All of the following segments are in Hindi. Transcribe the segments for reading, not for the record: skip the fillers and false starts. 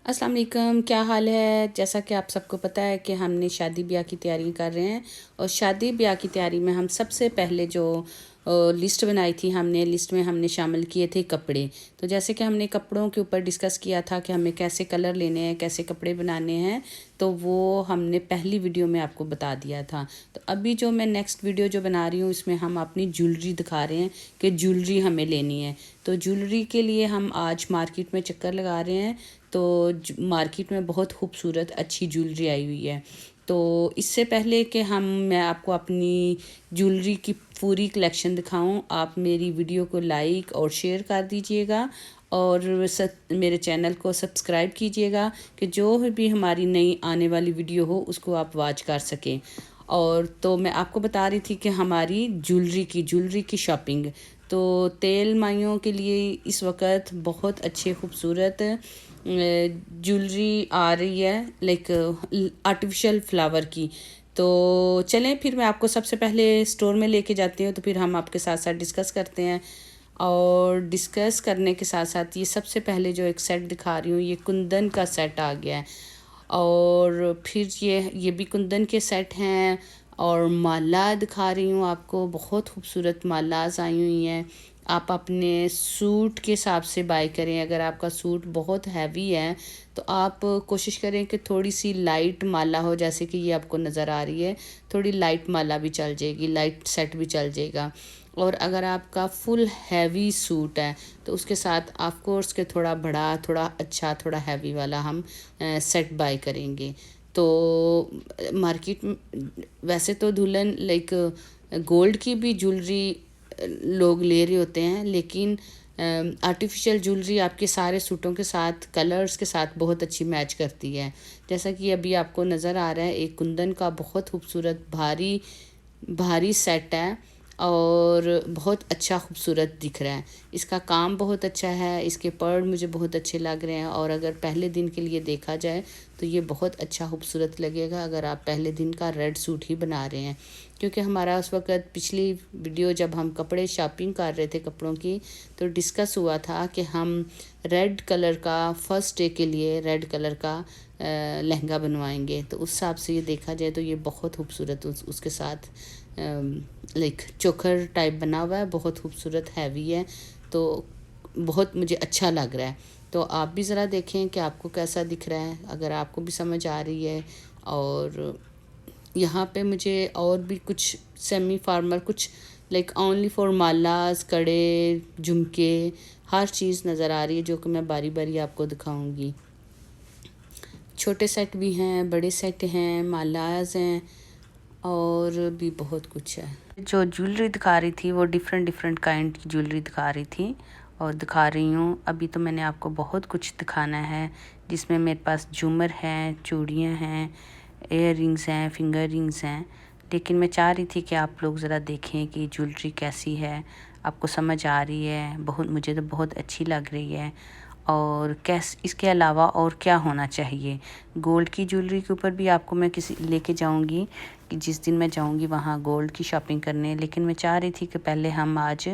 अस्सलाम वालेकुम, क्या हाल है। जैसा कि आप सबको पता है कि हमने शादी ब्याह की तैयारी कर रहे हैं और शादी ब्याह की तैयारी में हम सबसे पहले जो लिस्ट बनाई थी हमने लिस्ट में हमने शामिल किए थे कपड़े। तो जैसे कि हमने कपड़ों के ऊपर डिस्कस किया था कि हमें कैसे कलर लेने हैं, कैसे कपड़े बनाने हैं, तो वो हमने पहली वीडियो में आपको बता दिया था। तो अभी जो मैं नेक्स्ट वीडियो जो बना रही हूँ इसमें हम अपनी ज्वेलरी दिखा रहे हैं कि ज्वेलरी हमें लेनी है। तो ज्वेलरी के लिए हम आज मार्केट में चक्कर लगा रहे हैं। तो मार्केट में बहुत खूबसूरत अच्छी ज्वेलरी आई हुई है। तो इससे पहले कि मैं आपको अपनी ज्वेलरी की पूरी कलेक्शन दिखाऊं, आप मेरी वीडियो को लाइक और शेयर कर दीजिएगा और मेरे चैनल को सब्सक्राइब कीजिएगा कि जो भी हमारी नई आने वाली वीडियो हो उसको आप वॉच कर सकें। और तो मैं आपको बता रही थी कि हमारी ज्वेलरी की शॉपिंग। तो तेल माइयों के लिए इस वक्त बहुत अच्छे खूबसूरत ज्वेलरी आ रही है, लाइक आर्टिफिशियल फ्लावर की। तो चलें फिर मैं आपको सबसे पहले स्टोर में लेके जाती हूँ, तो फिर हम आपके साथ साथ डिस्कस करते हैं। और डिस्कस करने के साथ साथ ये सबसे पहले जो एक सेट दिखा रही हूँ, ये कुंदन का सेट आ गया है। और फिर ये भी कुंदन के सेट हैं। और माला दिखा रही हूँ आपको, बहुत खूबसूरत मालाज आई हुई हैं। आप अपने सूट के हिसाब से बाय करें। अगर आपका सूट बहुत हैवी है तो आप कोशिश करें कि थोड़ी सी लाइट माला हो, जैसे कि ये आपको नज़र आ रही है। थोड़ी लाइट माला भी चल जाएगी, लाइट सेट भी चल जाएगा। और अगर आपका फुल हैवी सूट है तो उसके साथ आपको उसके थोड़ा बड़ा, थोड़ा अच्छा, थोड़ा हैवी वाला हम सेट बाय करेंगे। तो मार्केट वैसे तो दुल्हन लाइक गोल्ड की भी ज्वेलरी लोग ले रहे होते हैं, लेकिन आर्टिफिशियल ज्वेलरी आपके सारे सूटों के साथ, कलर्स के साथ बहुत अच्छी मैच करती है। जैसा कि अभी आपको नज़र आ रहा है, एक कुंदन का बहुत खूबसूरत भारी भारी सेट है और बहुत अच्छा खूबसूरत दिख रहा है। इसका काम बहुत अच्छा है, इसके पर्ल मुझे बहुत अच्छे लग रहे हैं। और अगर पहले दिन के लिए देखा जाए तो ये बहुत अच्छा खूबसूरत लगेगा अगर आप पहले दिन का रेड सूट ही बना रहे हैं। क्योंकि हमारा उस वक़्त पिछली वीडियो जब हम कपड़े शॉपिंग कर रहे थे कपड़ों की, तो डिस्कस हुआ था कि हम रेड कलर का फर्स्ट डे के लिए रेड कलर का लहंगा बनवाएंगे। तो उस हिसाब से ये देखा जाए तो ये बहुत खूबसूरत उसके साथ लाइक चोकर टाइप बना हुआ है, बहुत खूबसूरत हैवी है। तो बहुत मुझे अच्छा लग रहा है। तो आप भी ज़रा देखें कि आपको कैसा दिख रहा है, अगर आपको भी समझ आ रही है। और यहाँ पे मुझे और भी कुछ सेमी फॉर्मल, कुछ लाइक ओनली फॉर मालाज, कड़े, झुमके, हर चीज़ नज़र आ रही है जो कि मैं बारी बारी आपको दिखाऊंगी। छोटे सेट भी हैं, बड़े सेट हैं, मालाज हैं और भी बहुत कुछ है। जो ज्वेलरी दिखा रही थी वो डिफरेंट डिफरेंट काइंड की ज्वेलरी दिखा रही थी और दिखा रही हूँ। अभी तो मैंने आपको बहुत कुछ दिखाना है, जिसमें मेरे पास झूमर हैं, चूड़ियाँ हैं, एयर रिंग्स हैं, फिंगर रिंग्स हैं। लेकिन मैं चाह रही थी कि आप लोग ज़रा देखें कि ज्वेलरी कैसी है, आपको समझ आ रही है। बहुत मुझे तो बहुत अच्छी लग रही है। और इसके अलावा और क्या होना चाहिए। गोल्ड की ज्वेलरी के ऊपर भी आपको मैं किसी लेके जाऊंगी कि जिस दिन मैं जाऊंगी वहाँ गोल्ड की शॉपिंग करने। लेकिन मैं चाह रही थी कि पहले हम आज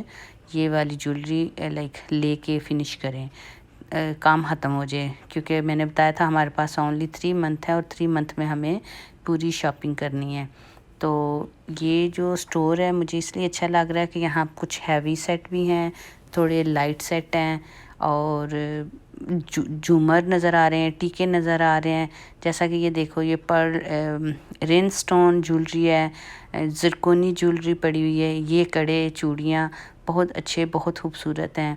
ये वाली ज्वेलरी लाइक लेके फिनिश करें, काम ख़त्म हो जाए। क्योंकि मैंने बताया था हमारे पास ओनली 3 मंथ है और 3 मंथ में हमें पूरी शॉपिंग करनी है। तो ये जो स्टोर है मुझे इसलिए अच्छा लग रहा है कि यहाँ कुछ हैवी सेट भी हैं, थोड़े लाइट सेट हैं और झूमर नज़र आ रहे हैं, टीके नज़र आ रहे हैं। जैसा कि ये देखो, ये पर्ल रेन स्टोन ज्वेलरी है, ज़िरकोनी ज्वेलरी पड़ी हुई है, ये कड़े, चूड़ियाँ बहुत अच्छे, बहुत खूबसूरत हैं।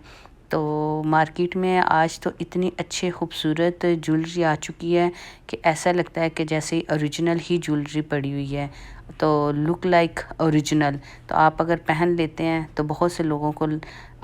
तो मार्केट में आज तो इतनी अच्छे खूबसूरत ज्वेलरी आ चुकी है कि ऐसा लगता है कि जैसे ओरिजिनल ही ज्वेलरी पड़ी हुई है। तो लुक लाइक ओरिजिनल। तो आप अगर पहन लेते हैं तो बहुत से लोगों को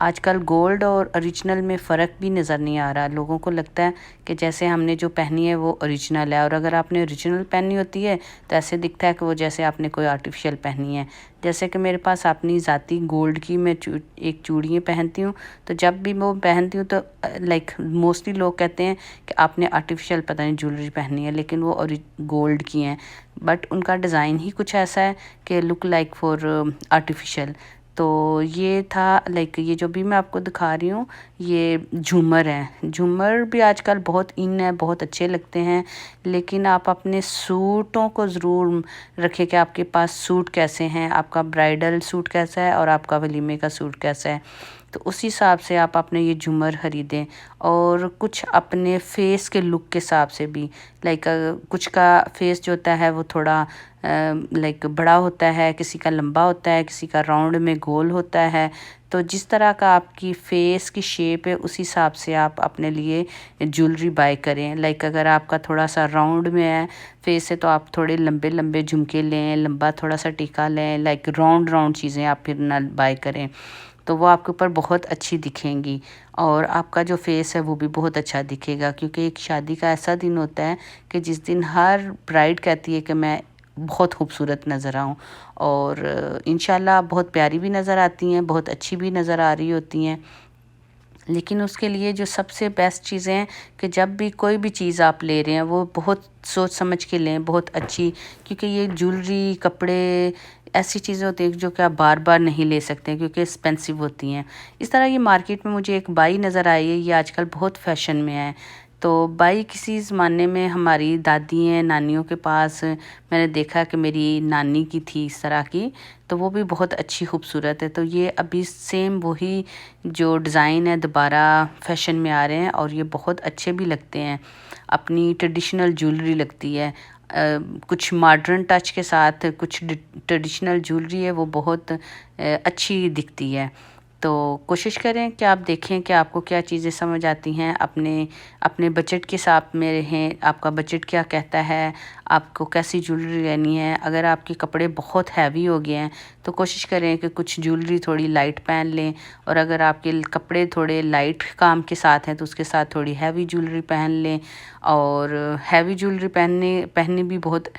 आजकल गोल्ड और ओरिजिनल में फ़र्क भी नज़र नहीं आ रहा। लोगों को लगता है कि जैसे हमने जो पहनी है वो ओरिजिनल है, और अगर आपने ओरिजिनल पहनी होती है तो ऐसे दिखता है कि वो जैसे आपने कोई आर्टिफिशियल पहनी है। जैसे कि मेरे पास अपनी ज़ाती गोल्ड की मैं एक चूड़ियाँ पहनती हूँ, तो जब भी वो पहनती हूँ तो लाइक मोस्टली लोग कहते हैं कि आपने आर्टिफिशियल पता नहीं ज्वेलरी पहनी है, लेकिन वो गोल्ड की हैं। बट उनका डिज़ाइन ही कुछ ऐसा है कि लुक लाइक फॉर आर्टिफिशियल। तो ये था लाइक ये जो भी मैं आपको दिखा रही हूँ ये झूमर हैं। झूमर भी आजकल बहुत इन है, बहुत अच्छे लगते हैं, लेकिन आप अपने सूटों को ज़रूर रखें कि आपके पास सूट कैसे हैं, आपका ब्राइडल सूट कैसा है और आपका वलीमे का सूट कैसा है। तो उस हिसाब से आप अपने ये झूमर ख़रीदें। और कुछ अपने फेस के लुक के हिसाब से भी लाइक कुछ का फेस जो होता है वो थोड़ा लाइक बड़ा होता है, किसी का लंबा होता है, किसी का राउंड में गोल होता है। तो जिस तरह का आपकी फेस की शेप है उस हिसाब से आप अपने लिए ज्वेलरी बाय करें। लाइक अगर आपका थोड़ा सा राउंड में है फेस है तो आप थोड़े लंबे लंबे झुमके लें, लंबा थोड़ा सा टीका लें, लाइक राउंड राउंड चीज़ें आप फिर ना बाय करें, तो वो आपके ऊपर बहुत अच्छी दिखेंगी और आपका जो फेस है वो भी बहुत अच्छा दिखेगा। क्योंकि एक शादी का ऐसा दिन होता है कि जिस दिन हर ब्राइड कहती है कि मैं बहुत खूबसूरत नज़र आऊँ, और इंशाल्लाह बहुत प्यारी भी नज़र आती हैं, बहुत अच्छी भी नज़र आ रही होती हैं। लेकिन उसके लिए जो सबसे बेस्ट चीज़ें हैं कि जब भी कोई भी चीज़ आप ले रहे हैं वो बहुत सोच समझ के लें, बहुत अच्छी। क्योंकि ये ज्वेलरी, कपड़े ऐसी चीज़ें होती हैं जो कि आप बार बार नहीं ले सकते क्योंकि एक्सपेंसिव होती हैं। इस तरह ये मार्केट में मुझे एक बाई नज़र आई है, ये आजकल बहुत फैशन में है। तो बाई किसी ज़माने में हमारी दादी हैं, नानियों के पास मैंने देखा कि मेरी नानी की थी इस तरह की, तो वो भी बहुत अच्छी खूबसूरत है। तो ये अभी सेम वही जो डिज़ाइन है दोबारा फैशन में आ रहे हैं और ये बहुत अच्छे भी लगते हैं, अपनी ट्रेडिशनल ज्वेलरी लगती है। कुछ मॉडर्न टच के साथ कुछ ट्रेडिशनल ज्वेलरी है वो बहुत अच्छी दिखती है। तो कोशिश करें कि आप देखें कि आपको क्या चीज़ें समझ आती हैं, अपने अपने बजट के हिसाब में रहें, आपका बजट क्या कहता है, आपको कैसी ज्वेलरी लेनी है। अगर आपके कपड़े बहुत हैवी हो गए हैं तो कोशिश करें कि कुछ ज्वेलरी थोड़ी लाइट पहन लें, और अगर आपके कपड़े थोड़े लाइट काम के साथ हैं तो उसके साथ थोड़ी हैवी ज्वेलरी पहन लें। और हैवी ज्वेलरी पहननी भी बहुत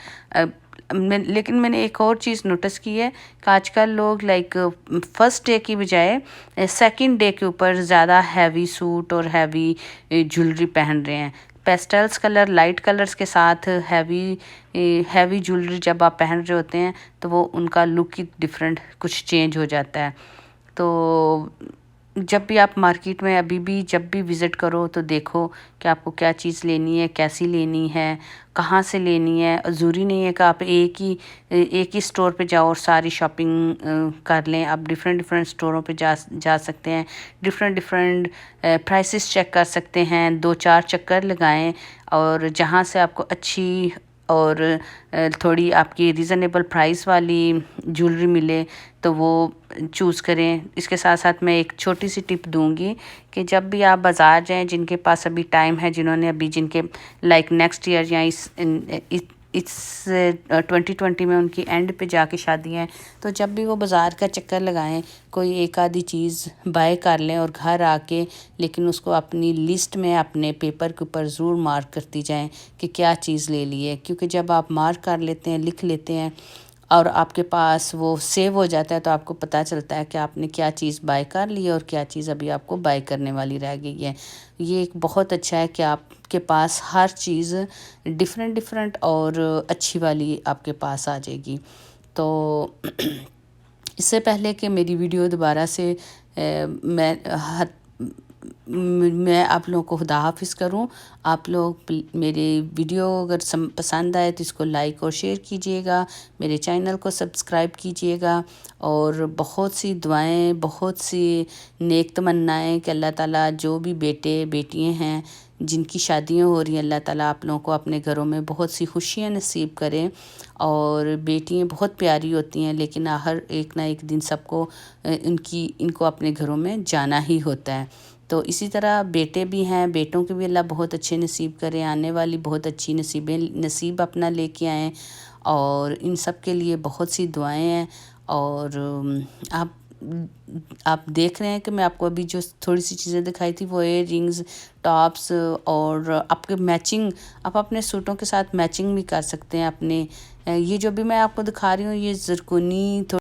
लेकिन मैंने एक और चीज़ नोटिस की है कि आजकल लोग लाइक फर्स्ट डे की बजाय सेकंड डे के ऊपर ज़्यादा हैवी सूट और हैवी ज्वेलरी पहन रहे हैं। पेस्टल्स कलर, लाइट कलर्स के साथ हैवी ज्वेलरी जब आप पहन रहे होते हैं तो वो उनका लुक ही डिफरेंट कुछ चेंज हो जाता है। तो जब भी आप मार्केट में अभी भी जब भी विज़िट करो तो देखो कि आपको क्या चीज़ लेनी है, कैसी लेनी है, कहाँ से लेनी है। ज़रूरी नहीं है कि आप एक ही स्टोर पे जाओ और सारी शॉपिंग कर लें। आप डिफरेंट डिफरेंट स्टोरों पे जा सकते हैं, डिफरेंट डिफरेंट प्राइसेस चेक कर सकते हैं, 2-4 चक्कर लगाएं और जहाँ से आपको अच्छी और थोड़ी आपकी रीज़नेबल प्राइस वाली ज्वेलरी मिले तो वो चूज़ करें। इसके साथ साथ मैं एक छोटी सी टिप दूंगी कि जब भी आप बाज़ार जाएं, जिनके पास अभी टाइम है, जिन्होंने अभी जिनके लाइक नेक्स्ट ईयर या इस 2020 में उनकी एंड पे जाके शादी है, तो जब भी वो बाज़ार का चक्कर लगाएं कोई एक आधी चीज़ बाय कर लें और घर आके लेकिन उसको अपनी लिस्ट में अपने पेपर के ऊपर ज़रूर मार्क करती जाएं कि क्या चीज़ ले ली है। क्योंकि जब आप मार्क कर लेते हैं, लिख लेते हैं और आपके पास वो सेव हो जाता है तो आपको पता चलता है कि आपने क्या चीज़ बाय कर ली है और क्या चीज़ अभी आपको बाय करने वाली रह गई है। ये एक बहुत अच्छा है कि आपके पास हर चीज़ डिफरेंट डिफरेंट और अच्छी वाली आपके पास आ जाएगी। तो इससे पहले कि मेरी वीडियो दोबारा से मैं आप लोगों को खुदा हाफिज़ करूं, आप लोग मेरे वीडियो अगर पसंद आए तो इसको लाइक और शेयर कीजिएगा, मेरे चैनल को सब्सक्राइब कीजिएगा और बहुत सी दुआएं, बहुत सी नेक तमन्नाएं कि अल्लाह ताला जो भी बेटे बेटियां हैं जिनकी शादियां हो रही हैं, अल्लाह ताला आप लोगों को अपने घरों में बहुत सी खुशियां नसीब करें। और बेटियां बहुत प्यारी होती हैं लेकिन हर एक ना एक दिन सबको इनको अपने घरों में जाना ही होता है। तो इसी तरह बेटे भी हैं, बेटों के भी अल्लाह बहुत अच्छे नसीब करें, आने वाली बहुत अच्छी नसीब अपना लेके आएँ। और इन सब के लिए बहुत सी दुआएं हैं। और आप देख रहे हैं कि मैं आपको अभी जो थोड़ी सी चीज़ें दिखाई थी वो इयर रिंग्स, टॉप्स और आपके मैचिंग, आप अपने सूटों के साथ मैचिंग भी कर सकते हैं अपने। ये जो भी मैं आपको दिखा रही हूँ ये ज़रकूनी